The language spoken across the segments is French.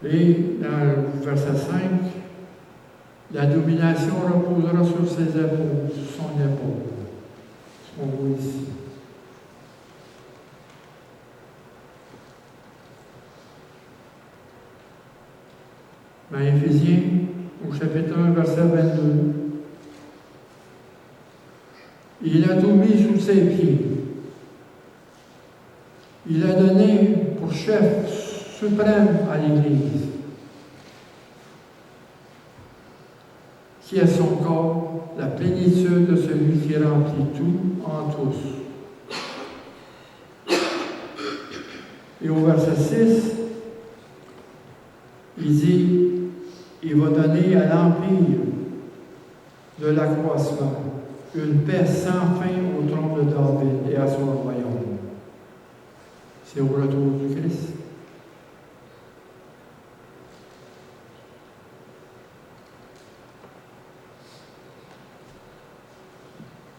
Et dans le verset 5, la domination reposera sur ses épaules, sur son épaule. Ce qu'on voit ici. Dans Éphésiens, au chapitre 1, verset 22, il a tout mis sous ses pieds. Il a donné pour chef suprême à l'Église, qui est son corps, la plénitude de celui qui remplit tout en tous. Et au verset 6, il dit, il va donner à l'empire de l'accroissement une paix sans fin au trône de David et à son royaume. C'est au retour du Christ.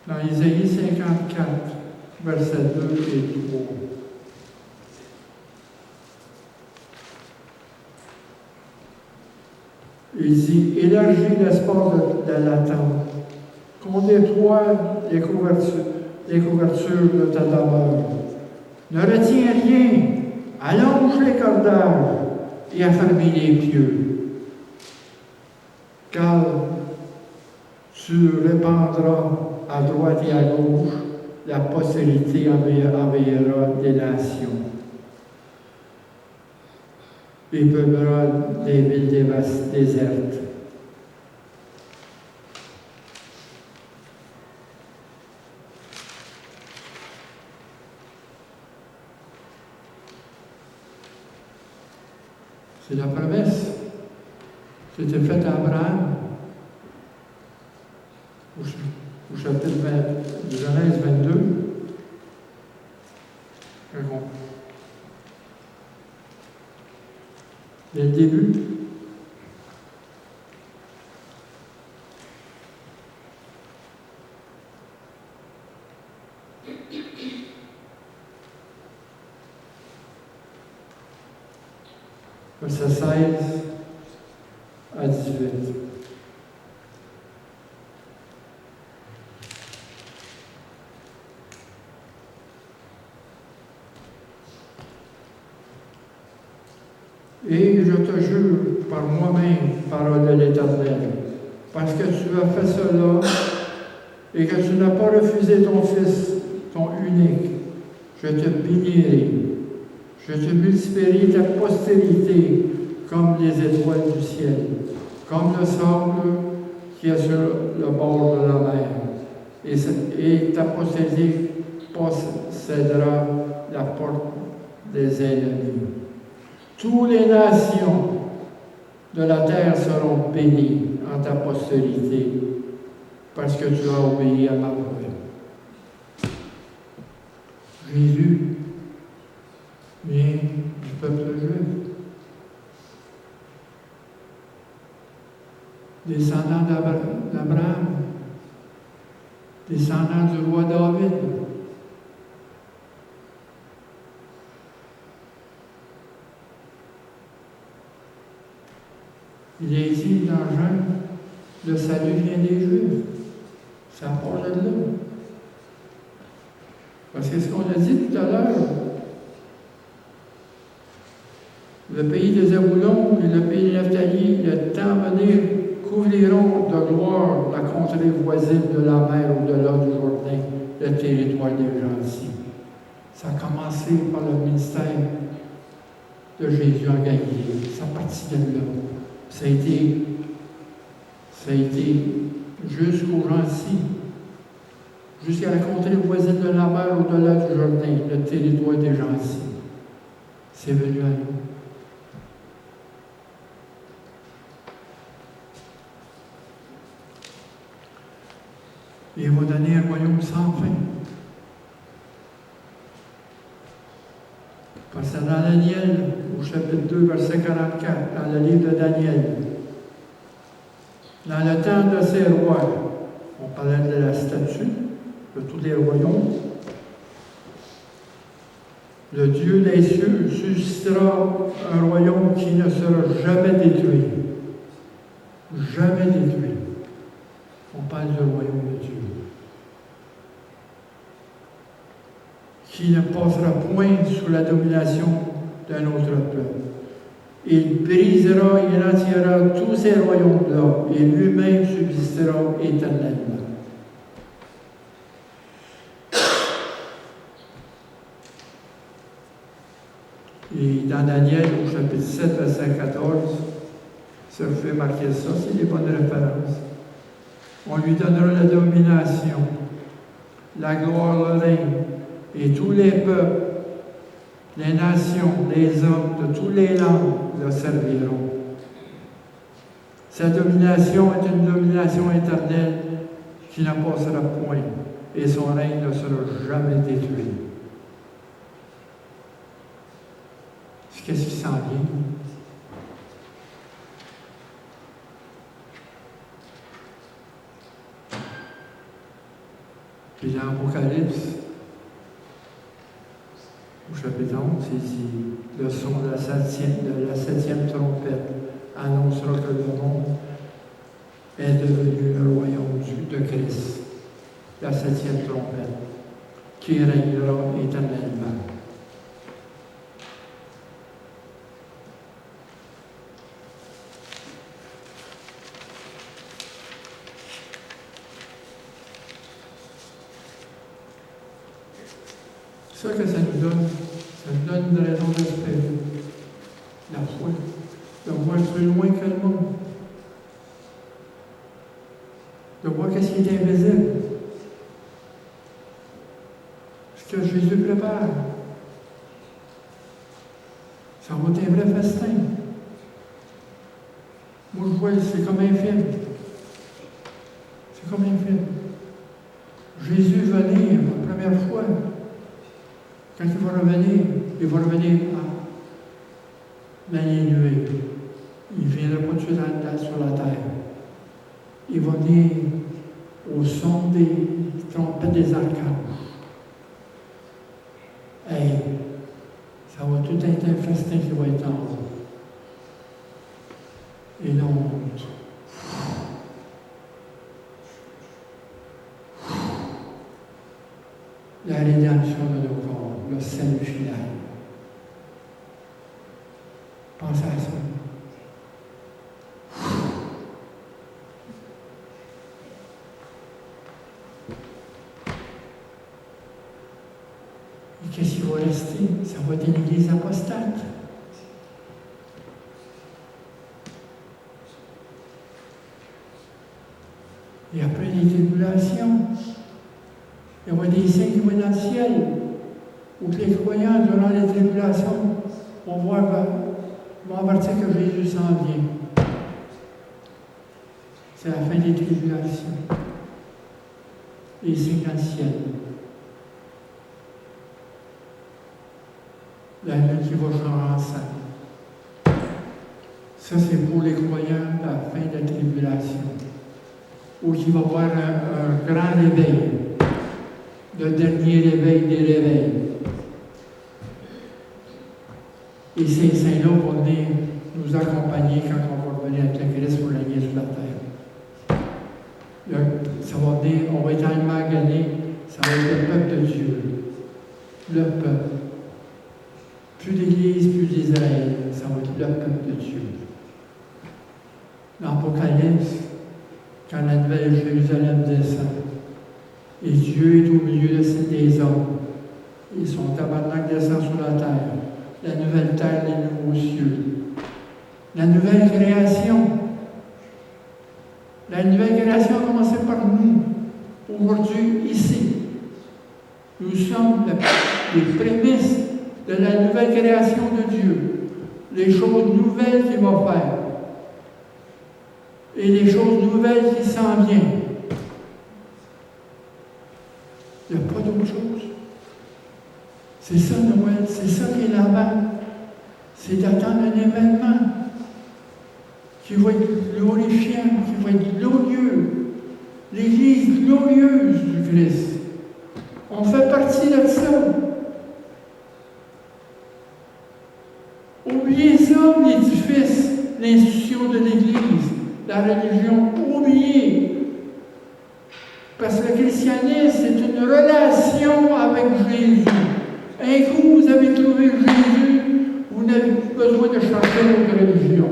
Dans Isaïe 54, versets 2 et 3. Il dit, élargis l'espace de la tente, qu'on déploie les couvertures de ta demeure. Ne retiens rien, allonge les cordages et affermis les pieux, car tu répandras à droite et à gauche, la postérité envahira des nations et peuplera des villes désertes. C'est la promesse qui était faite à Abraham au chapitre de Genèse 22. Dès le début. Verset 16 à 18. Et je te jure par moi-même, parole de l'Éternel, parce que tu as fait cela et que tu n'as pas refusé ton Fils, ton unique, je te bénirai. Je te multiplierai ta postérité comme les étoiles du ciel, comme le sable qui est sur le bord de la mer. Et ta postérité possédera la porte des ennemis. Toutes les nations de la terre seront bénies en ta postérité, parce que tu as obéi à ma voix. Jésus vient du peuple juif, descendant d'Abraham, descendant du roi David. Il est dit dans Jean, le salut vient des Juifs. Ça part de là. Parce que ce qu'on a dit tout à l'heure, le pays de Zabulon et le pays de Naphtali, le temps venir, couvriront de gloire la contrée voisine de la mer au-delà du Jourdain, le territoire des gentils. Ça a commencé par le ministère de Jésus en Galilée. Ça partit de là. Ça a été jusqu'aux gentils, jusqu'à la contrée voisine de la mer au-delà du Jourdain, le territoire des gentils. C'est venu à nous. Et il va donner un royaume sans fin. Parce que dans Daniel, au chapitre 2, verset 44, dans le livre de Daniel, dans le temps de ces rois, on parlait de la statue, de tous les royaumes, le Dieu des cieux suscita subsistera un royaume qui ne sera jamais détruit. Jamais détruit. On parle du royaume de Dieu. Qui ne passera point sous la domination d'un autre peuple. Il brisera, il entièrement tous ces royaumes-là, et lui-même subsistera éternellement. Et dans Daniel, au chapitre 7, verset 14, ça fait marquer ça, c'est des bonnes références. On lui donnera la domination, la gloire, le règne, et tous les peuples, les nations, les hommes de toutes les langues le serviront. Sa domination est une domination éternelle qui ne passera point, et son règne ne sera jamais détruit. Qu'est-ce qui s'en vient? Puis dans l'Apocalypse, au chapitre 11, il dit, le son de la septième trompette annoncera que le monde est devenu le royaume de Christ. La septième trompette, qui régnera éternellement. C'est ça que ça nous donne une raison d'espérer. La foi, de voir plus loin que le monde. De voir qu'est-ce qui est invisible. Ce que Jésus prépare. Ça va être un vrai festin. Moi, je vois, c'est comme un film. C'est comme un film. Jésus venir la première fois. Quand il va revenir dans les nuées. Il ne viendra pas tout sur la terre. Il va venir au son des trompettes des archanges. Hey, ça va tout être un festin qui va être en haut. Et là, on monte. La rédemption de nos corps, le salut final. Pensez à ça. Et qu'est-ce qui va rester? Ça va être une église apostate. Et après les tribulations, il y aura des signes qui vont dans le ciel, où les croyants, durant les tribulations, vont avertir que Jésus s'en vient. C'est la fin des tribulations. Les signes dans le ciel. La lune qui va changer en sang. Ça, c'est pour les croyants de la fin de la tribulation. Où il va y avoir un grand réveil. Le dernier réveil des réveils. Et ces saints-là vont venir nous accompagner quand on va revenir avec le Christ pour régner sur la terre. Ça va venir, on va être tellement gagné, ça va être le peuple de Dieu. Le peuple. Plus d'Église, plus d'Israël, ça va être le peuple de Dieu. L'Apocalypse, quand la nouvelle Jérusalem descend, et Dieu est au milieu des hommes. Et son tabernacle descend sur la terre. La nouvelle terre, les nouveaux cieux. La nouvelle création. La nouvelle création a commencé par nous. Aujourd'hui, ici. Nous sommes les prémices de la nouvelle création de Dieu. Les choses nouvelles qu'il va faire. Et les choses nouvelles qui s'en viennent. Il n'y a pas d'autre chose. C'est ça, Noël, c'est ça qui est là-bas. C'est d'attendre un événement qui va être glorifiant, qui va être glorieux. L'Église glorieuse du Christ. On fait partie de ça. Oubliez ça, l'édifice, l'institution de l'Église, la religion, oubliez. Parce que le christianisme, c'est une relation avec Jésus. Un coup, vous avez trouvé Jésus, vous n'avez plus besoin de chercher votre religion.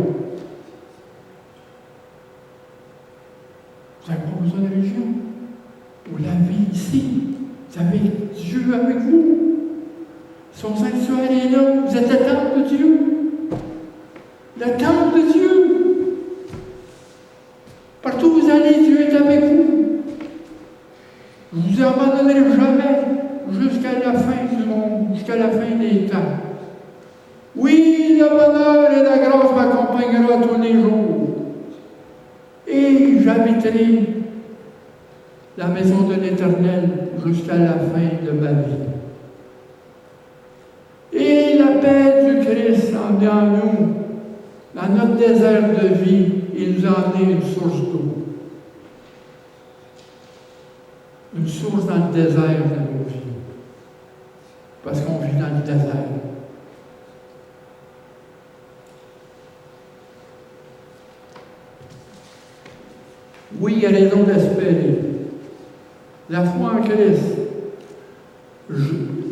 Vous n'avez pas besoin de religion. Vous l'avez ici. Vous avez Dieu avec vous. Son sanctuaire est là. Vous êtes le temple de Dieu. Le temple de Dieu. Partout où vous allez, Dieu est avec vous. Je ne vous abandonnerai jamais jusqu'à la fin du monde, jusqu'à la fin des temps. Oui, le bonheur et la grâce m'accompagneront tous les jours. Et j'habiterai la maison de l'Éternel jusqu'à la fin de ma vie. Et la paix du Christ en vient en nous, dans notre désert de vie, il nous a amené une source d'eau. Une source dans le désert de nos vies. Parce qu'on vit dans le désert. Oui, il y a raison d'espérer. La foi en Christ.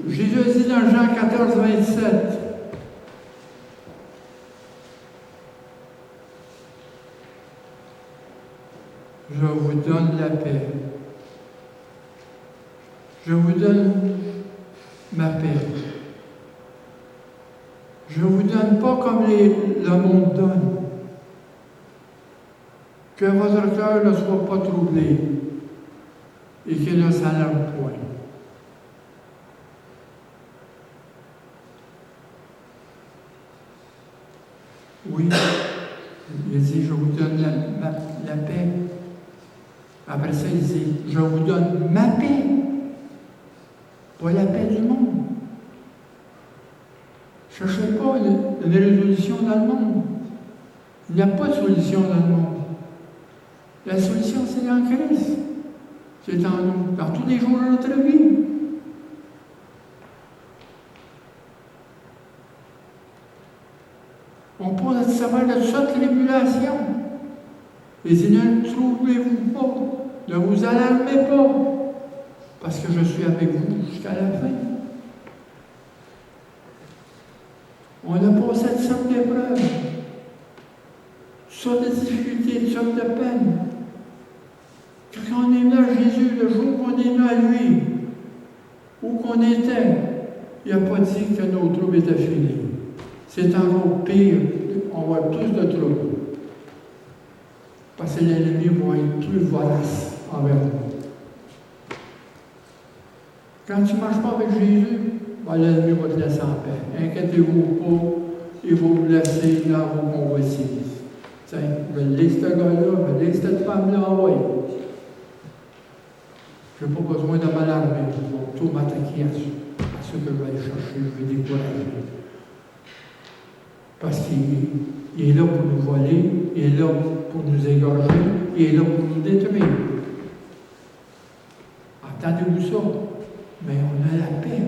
Jésus dit dans Jean 14, 27, je vous donne la paix. Je vous donne ma paix. Je ne vous donne pas comme le monde donne. Que votre cœur ne soit pas troublé et qu'il ne s'alarme point. Oui, il dit, je vous donne la paix. Après ça, il dit, je vous donne ma paix, pas la paix du monde. Ne cherchez pas une résolution dans le monde. Il n'y a pas de solution dans le monde. La solution, c'est en Christ. C'est en nous, dans tous les jours de notre vie. On peut à travers de toute sorte de tribulation. Et si ne troublez-vous pas, ne vous alarmez pas, parce que je suis avec vous jusqu'à la fin. On a passé toutes sortes d'épreuves, toutes sortes de difficultés, toutes sortes de peines. Quand on est venu à Jésus, le jour qu'on est venu à lui, où qu'on était, il n'a pas dit que nos troubles étaient finis. C'est encore pire, on va avoir plus de troubles. Parce que l'ennemi va être plus vorace envers nous. Quand tu ne marches pas avec Jésus, ben, l'ennemi va te laisser en paix. Inquiétez-vous pas, il va vous laisser dans vos convoitises. Tiens, je laisse ce gars-là, je laisse cette femme-là, envoyer. Je n'ai pas besoin de m'alarmer, ils vont tout m'attaquer à ce que je vais aller chercher, je vais décourager. Parce qu'il est là pour nous voler, il est là pour nous égorger, il est là pour nous détruire. Entendez-vous ça? Mais on a la paix.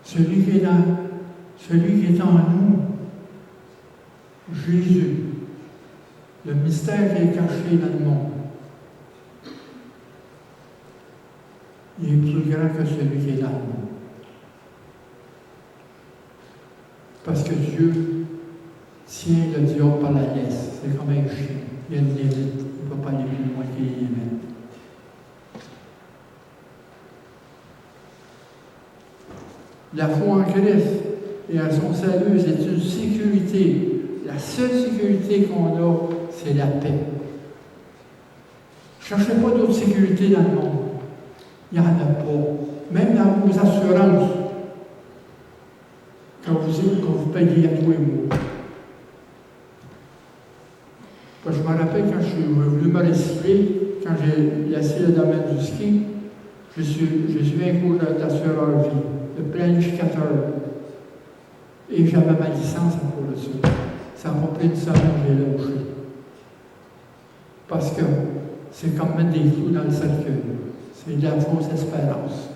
Celui qui est en nous, Jésus, le mystère qui est caché dans le monde, il est plus grand que celui qui est dans le monde. Parce que Dieu tient le diable par la laisse. C'est comme un chien. Il y a une limite. Il ne peut pas aller plus loin qu'il y a une limite. La foi en Christ et à son salut, c'est une sécurité. La seule sécurité qu'on a, c'est la paix. Ne cherchez pas d'autre sécurité dans le monde. Il n'y en a pas. Même dans vos assurances. Quand vous payez à tous les mois. Je me rappelle quand je suis venu me recycler, quand j'ai laissé le domaine du ski, je suis un cours d'assureur vie, de planificateur. Et j'avais ma licence en cours de ça. Ça m'a pris une semaine, j'ai lâché. Parce que c'est comme mettre des clous dans le cercueil. C'est de la fausse espérance.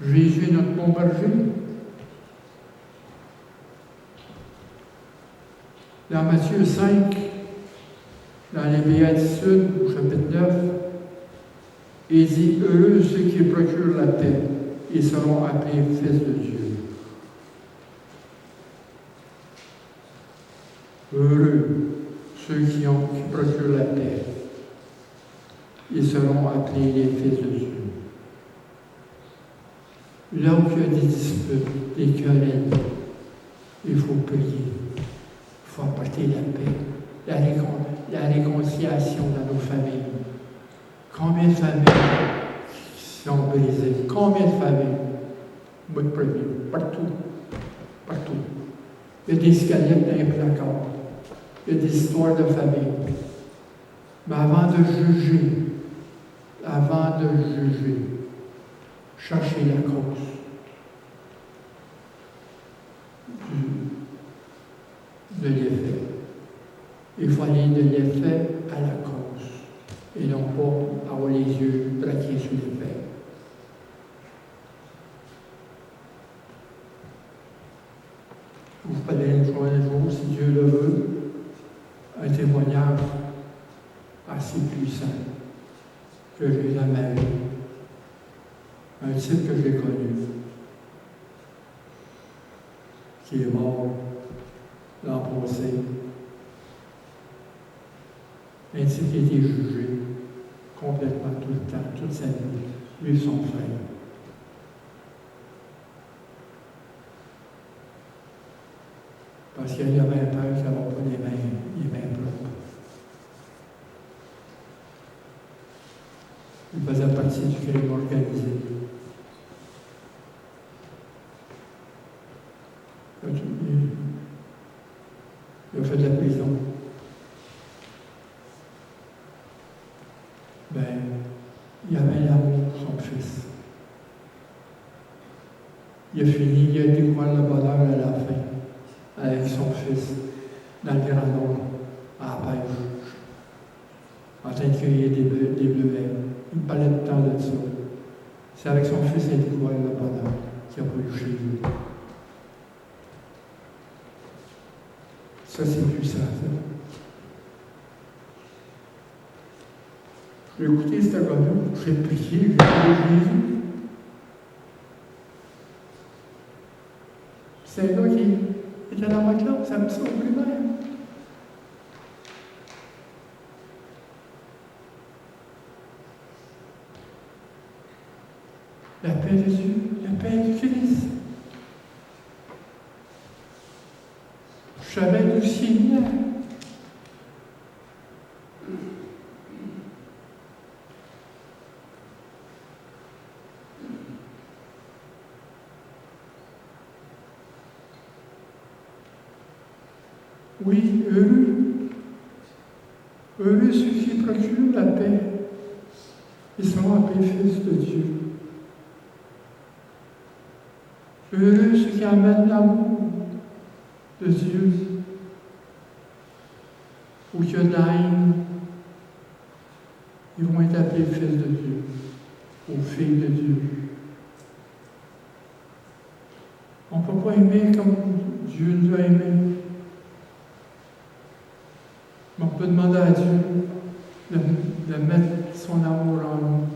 Jésus est notre bon berger. Dans Matthieu 5, dans les Béatitudes, au chapitre 9, il dit « Heureux ceux qui procurent la paix, ils seront appelés fils de Dieu. » Heureux ceux qui procurent la paix, ils seront appelés les fils de Dieu. Là où il y a des disputes, des querelles, il faut prier. Il faut apporter la paix, la réconciliation dans nos familles. Combien de familles sont brisées? Combien de familles? Moi, de premier, partout. Partout. Il y a des squelettes dans les placards. Il y a des histoires de famille. Mais avant de juger, cherchez la cause de l'effet. Il faut aller de l'effet à la cause et non pas avoir les yeux braqués sur l'effet. Vous parlez un jour, si Dieu le veut, un témoignage assez puissant que j'ai dans ma vie. Un type que j'ai connu, qui est mort l'an passé. Un type qui a été jugé complètement tout le temps, toute sa vie, lui et son frère. Parce qu'il y avait un père qui n'avait pas les mains propres. Il faisait partie du crime organisé. Il a fait de la prison. Il avait l'amour pour son fils. Il a fini, il a découvert le bonheur à la fin, avec son fils, dans le Grand Nord, à la pêche, en train de cueillir des bleuets. Il me parlait tout le temps de ça. C'est avec son fils qu'il a découvert le bonheur qu'il a pas eu chez lui. Ça, c'est puissant, ça. J'ai écouté ce gars-là, j'ai prié, j'ai prié Jésus. C'est un gars qui était dans ma classe, ça me semble primaire. La paix de Dieu, la paix du Christ. Je savais d'où s'il venait. Oui, heureux ceux qui procurent la paix, ils seront appelés fils de Dieu. Heureux ceux qui amènent l'amour de Dieu, ou qu'il y a de la haine, ils vont être appelés fils de Dieu, ou filles de Dieu. On ne peut pas aimer comme Dieu nous a aimés. Mais on peut demander à Dieu de mettre son amour en nous.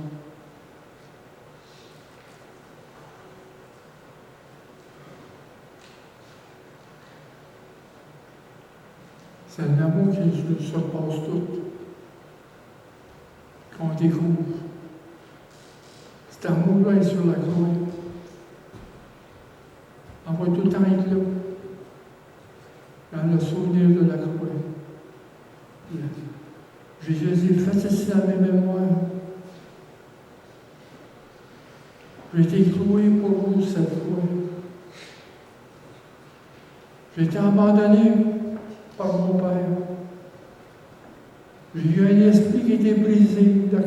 C'est un amour qui nous surpasse tout, qu'on découvre. Cet amour-là est sur la croix. On va tout le temps être là, dans le souvenir de la croix. Jésus dit, faites ceci à mes mémoires. J'ai été cloué pour vous cette fois. J'ai été abandonné par mon Père. J'ai eu un esprit qui était brisé, le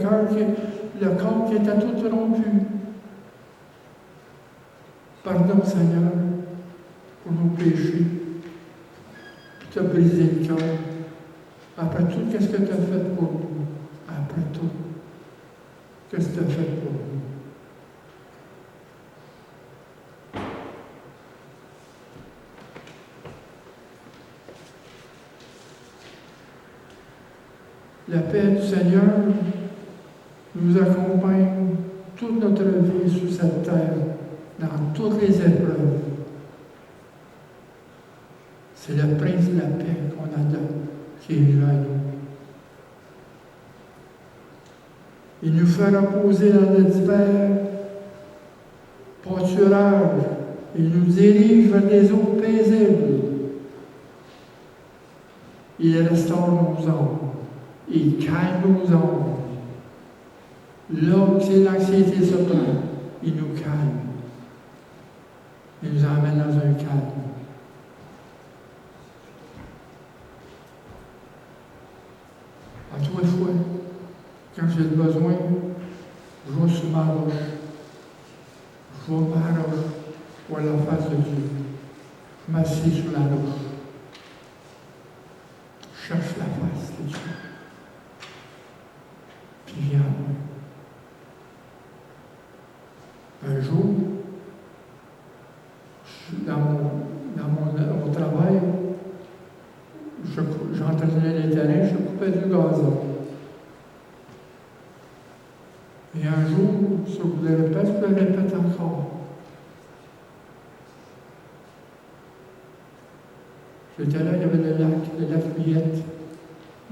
corps qui était tout rompu. Pardon, Seigneur, pour nos péchés. Tu as brisé le cœur. Après tout, qu'est-ce que tu as fait pour nous? Après tout, qu'est-ce que tu as fait pour nous? paix du Seigneur nous accompagne toute notre vie sur cette terre, dans toutes les épreuves. C'est le prince de la paix qu'on adore, qui est venu à nous. Il nous fait reposer dans le divers pâturage. Il nous dirige vers des eaux paisibles. Il restaure nos âmes. Il calme nos âmes. Là où c'est l'anxiété se prend, il nous calme. Il nous emmène dans un calme. À tous les fois, quand j'ai besoin, je vais sur ma roche. Je vais à ma roche, je vois la face de Dieu. Je m'assieds sur la roche. Je cherche la face de Dieu. Puis il vient à moi. Un jour, dans mon travail, j'entretenais les terrains, je coupais du gazon. Et un jour, ça vous le répète, je le répète encore. J'étais là, il y avait le lac Miette.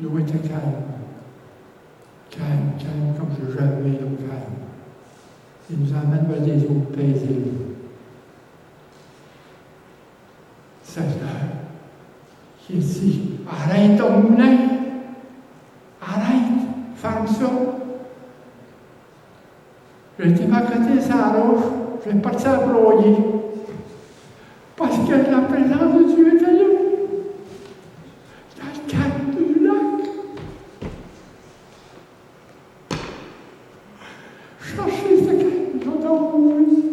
L'eau était calme. Calme, comme je n'ai jamais vu l'eau calme. Il nous emmène vers des eaux paisibles. Seigneur, qui dit, arrête ton moulin, arrête, ferme ça. J'étais à côté de sa roche, je vais partir à broyer. Parce que la présence de Dieu était là. Dans le calme du lac. Cherchez ce calme dans mon vie.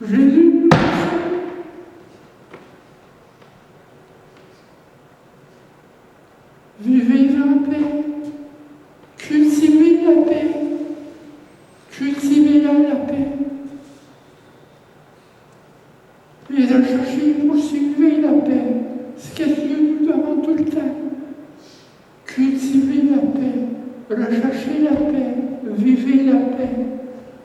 Jésus nous dit. Vivez en paix. Cultivez la paix. Cultivez la paix. Et recherchez, poursuivez la paix. C'est ce que Dieu nous demande tout le temps. Cultivez la paix. Recherchez la paix. Vivez la paix.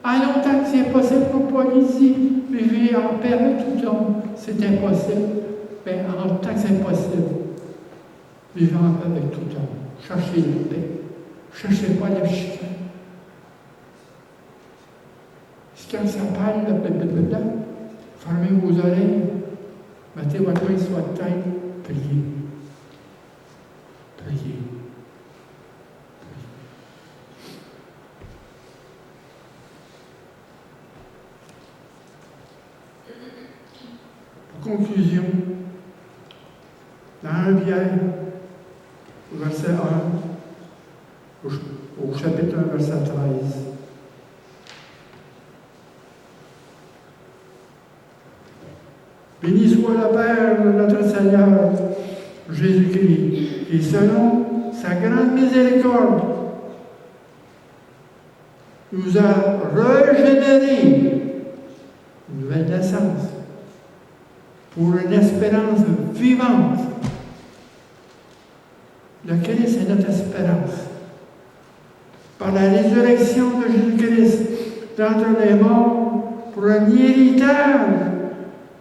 En longtemps que c'est possible pour Paul ici, vivez en paix avec tout homme. C'est impossible. Mais en tant que c'est possible, vivez en paix avec tout homme. Cherchez la paix. Cherchez pas la chicane. Quand ça parle, blablabla, fermez vos oreilles, mettez votre main sur votre tête, priez. Priez. Pour conclusion, dans 1 Pierre, au verset 1, au chapitre 1, verset 13, béni soit le Père de notre Seigneur Jésus-Christ, qui selon sa grande miséricorde nous a régénérés, une nouvelle naissance, pour une espérance vivante. Laquelle est notre espérance? Par la résurrection de Jésus-Christ d'entre les morts, pour un héritage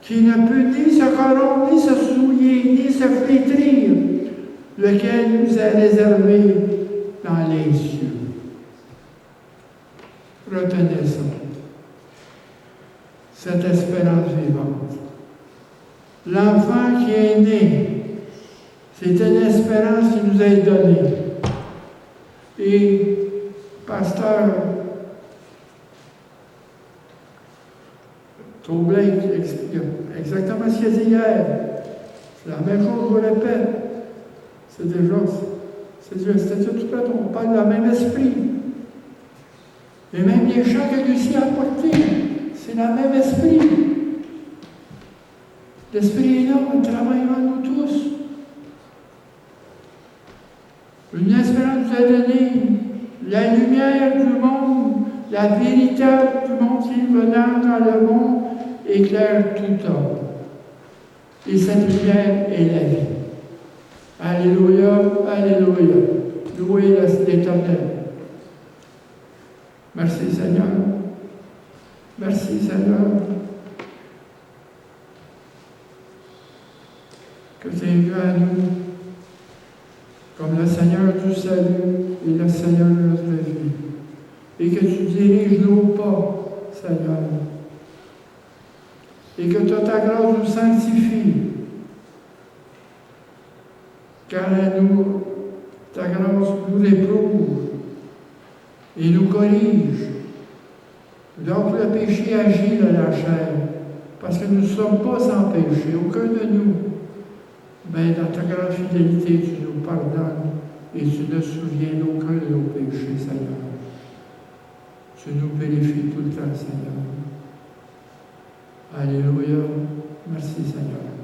qui ne peut ni se corrompre, ni se souiller, ni se flétrir, lequel nous est réservé dans les cieux. Retenez ça. Cette espérance vivante. L'enfant qui est né, c'est une espérance qui nous est donnée. Et, pasteur Troublé explique exactement ce qu'il a dit hier. C'est la même chose, je vous répète. C'est déjà, c'est tout fait, on parle de la même esprit. Et même les chants que Lucie a apportés, c'est le même esprit. L'esprit est là, il travaille en nous tous. Une espérance nous a donné la lumière du monde, la vérité du monde qui est venant dans le monde, éclaire tout homme. Et cette lumière est la vie. Alléluia, alléluia. Louez l'Éternel. Merci Seigneur. Merci Seigneur. Que tu es venu à nous comme le Seigneur du salut et le Seigneur de notre vie. Et que tu diriges nos pas, Seigneur. Et que ta grâce nous sanctifie. Car ta grâce nous réprouve et nous corrige. Donc le péché agit dans la chair, parce que nous ne sommes pas sans péché, aucun de nous. Mais dans ta grande fidélité, tu nous pardonnes et tu ne souviens d'aucun de nos péchés, Seigneur. Tu nous purifies tout le temps, Seigneur. Alléluia. Merci, Seigneur.